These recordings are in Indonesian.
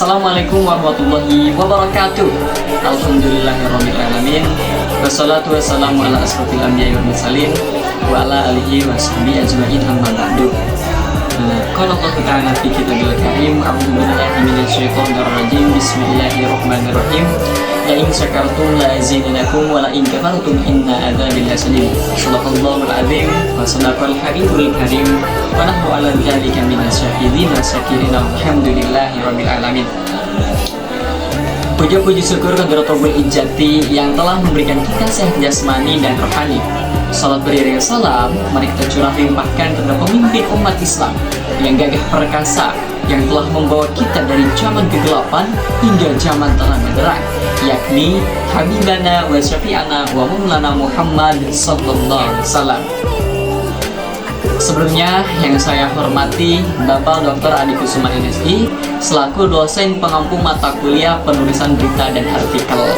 Assalamualaikum warahmatullahi wabarakatuh. Alhamdulillahirrahmanirrahim. Wassalatu wassalamu ala asrofil anbiya wal mursalin wa ala alihi wa sahbihi ajma'in amma ba'du. Qala Allah ta'ala fi kitabil karim, a'udzu billahi minasyaitonir rajim. Bismillahirrahmanirrahim. La in syakartum la azidannakum wa la in kafartum inna adzabi lasadim. Shallallahul azim wa sadaqal habibul karim wa nahnu ala dzalika minas syahidin wa syakirin. Alhamdulillahirabbil alamin. Puji syukur kepada Rabbul Izzati yang telah memberikan kita sehat jasmani dan rohani. Salat beriring salam mari kita curah limpahkan kepada pemimpin umat Islam yang gagah perkasa, yang telah membawa kita dari zaman kegelapan hingga zaman terang benderang, yakni Habibana wa Syafi'ana wa Maulana Muhammad sallallahu alaihi wasallam. Sebelumnya yang saya hormati Bapak Dr. Adi Kusuma MSI selaku dosen pengampu mata kuliah penulisan berita dan artikel.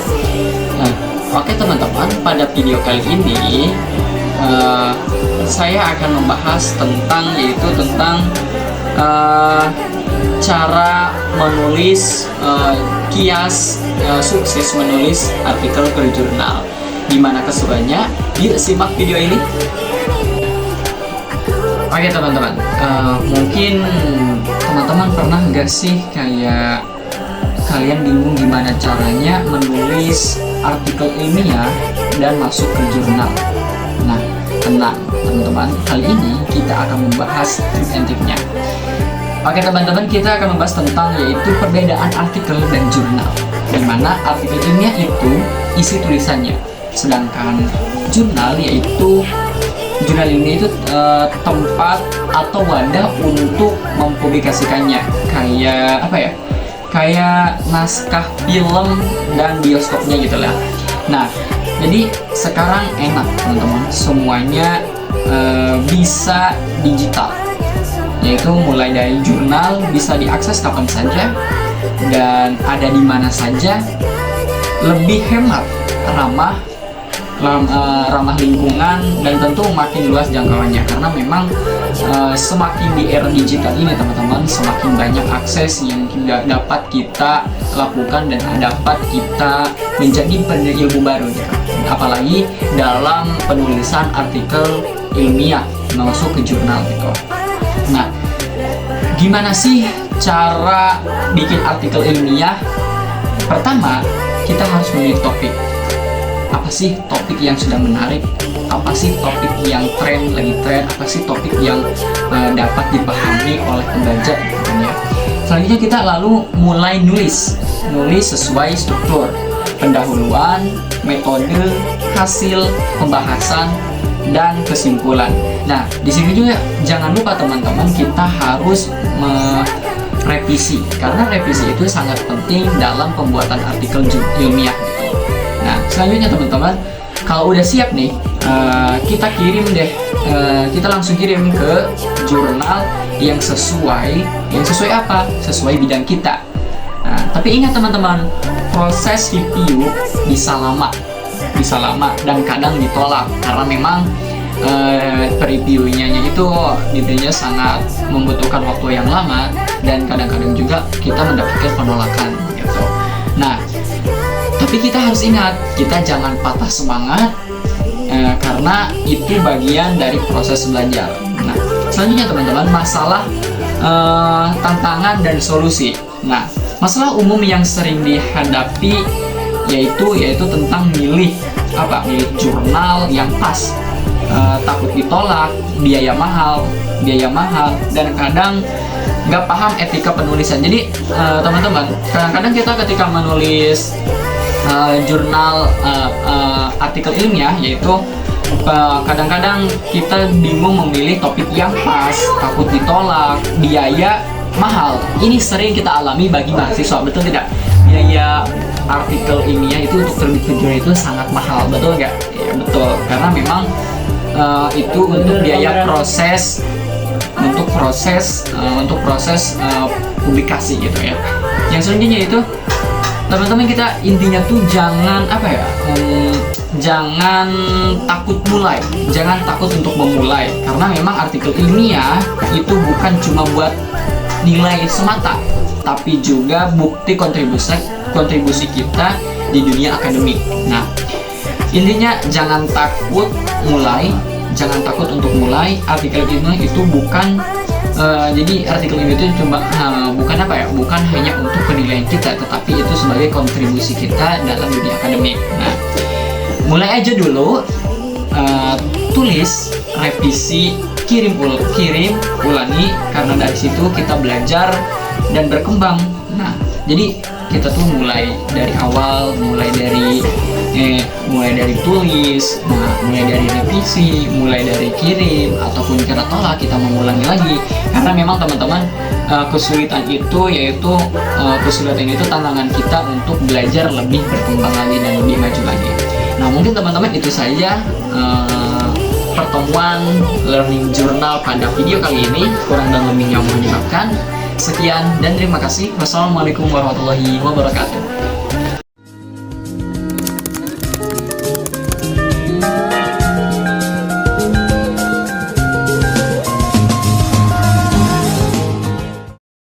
Oke teman-teman, pada video kali ini saya akan membahas tentang cara menulis kias sukses menulis artikel ke jurnal. Gimana keseruannya? Yuk simak video ini. Oke teman-teman, mungkin teman-teman pernah nggak sih kayak kalian bingung gimana caranya menulis artikel ilmiah dan masuk ke jurnal. Nah, tenang teman-teman, kali ini kita akan membahas trik and triknya. Oke teman-teman, kita akan membahas tentang yaitu perbedaan artikel dan jurnal, dimana artikel ilmiah itu isi tulisannya, sedangkan jurnal yaitu jurnal ilmiah itu tempat atau wadah untuk mempublikasikannya, kayak apa ya, kayak naskah film dan bioskopnya gitu lah. Nah, jadi sekarang enak teman-teman, semuanya bisa digital, yaitu mulai dari jurnal bisa diakses kapan saja dan ada di mana saja, lebih hemat, ramah lingkungan, dan tentu makin luas jangkauannya, karena memang semakin di era digital ini teman-teman, semakin banyak akses yang tidak dapat kita lakukan dan dapat kita menjadi ilmu baru ya. Apalagi dalam penulisan artikel ilmiah masuk ke jurnal gitu. Nah, gimana sih cara bikin artikel ilmiah? Pertama, kita harus memilih topik. Apa sih topik yang sudah menarik? Apa sih topik yang lagi tren? Apa sih topik yang dapat dipahami oleh pembaca gitu ya. Selanjutnya kita lalu mulai nulis sesuai struktur, pendahuluan, metode, hasil, pembahasan, dan kesimpulan. Nah, di sini juga jangan lupa teman-teman, kita harus merevisi, karena revisi itu sangat penting dalam pembuatan artikel ilmiah gitu. Nah, selanjutnya teman-teman, kalau udah siap nih, kita kirim deh, kita langsung kirim ke jurnal yang sesuai apa? Sesuai bidang kita. Nah, tapi ingat teman-teman, proses review bisa lama dan kadang ditolak karena memang previewnya itu intinya sangat membutuhkan waktu yang lama dan kadang-kadang juga kita mendapatkan penolakan gitu. Nah, tapi kita harus ingat, kita jangan patah semangat karena itu bagian dari proses belajar. Nah, selanjutnya teman-teman, masalah tantangan dan solusi. Nah, masalah umum yang sering dihadapi yaitu tentang milih jurnal yang pas, takut ditolak, biaya mahal, dan kadang nggak paham etika penulisan. Jadi teman-teman, kadang-kadang kita ketika menulis jurnal artikel ilmiah yaitu kadang-kadang kita bingung memilih topik yang pas, takut ditolak, biaya mahal. Ini sering kita alami bagi mahasiswa, betul tidak? Biaya artikel ilmiah itu untuk terbit ke jurnal itu sangat mahal, betul nggak? Ya betul, karena memang itu untuk biaya proses publikasi gitu ya. Yang selanjutnya itu teman-teman, kita intinya tuh jangan jangan takut mulai, jangan takut untuk memulai, karena memang artikel ilmiah itu bukan cuma buat nilai semata, tapi juga bukti kontribusi kita di dunia akademik. Nah, intinya jangan takut untuk mulai. Artikel ini itu bukan jadi artikel ini itu cuma bukan bukan hanya untuk penilaian kita, tetapi itu sebagai kontribusi kita dalam dunia akademik. Nah, mulai aja dulu, tulis, revisi, kirim ulangi, karena dari situ kita belajar dan berkembang. Nah, jadi kita tuh mulai dari awal, mulai dari tulis, mulai dari revisi, mulai dari kirim, ataupun kita tolak, kita mengulangi lagi. Karena memang teman-teman, kesulitan itu tantangan kita untuk belajar lebih berkembang lagi dan lebih maju lagi. Nah, mungkin teman-teman itu saja pertemuan learning journal pada video kali ini. Kurang dan lebihnya mohon dimaafkan. Sekian dan terima kasih. Wassalamualaikum warahmatullahi wabarakatuh.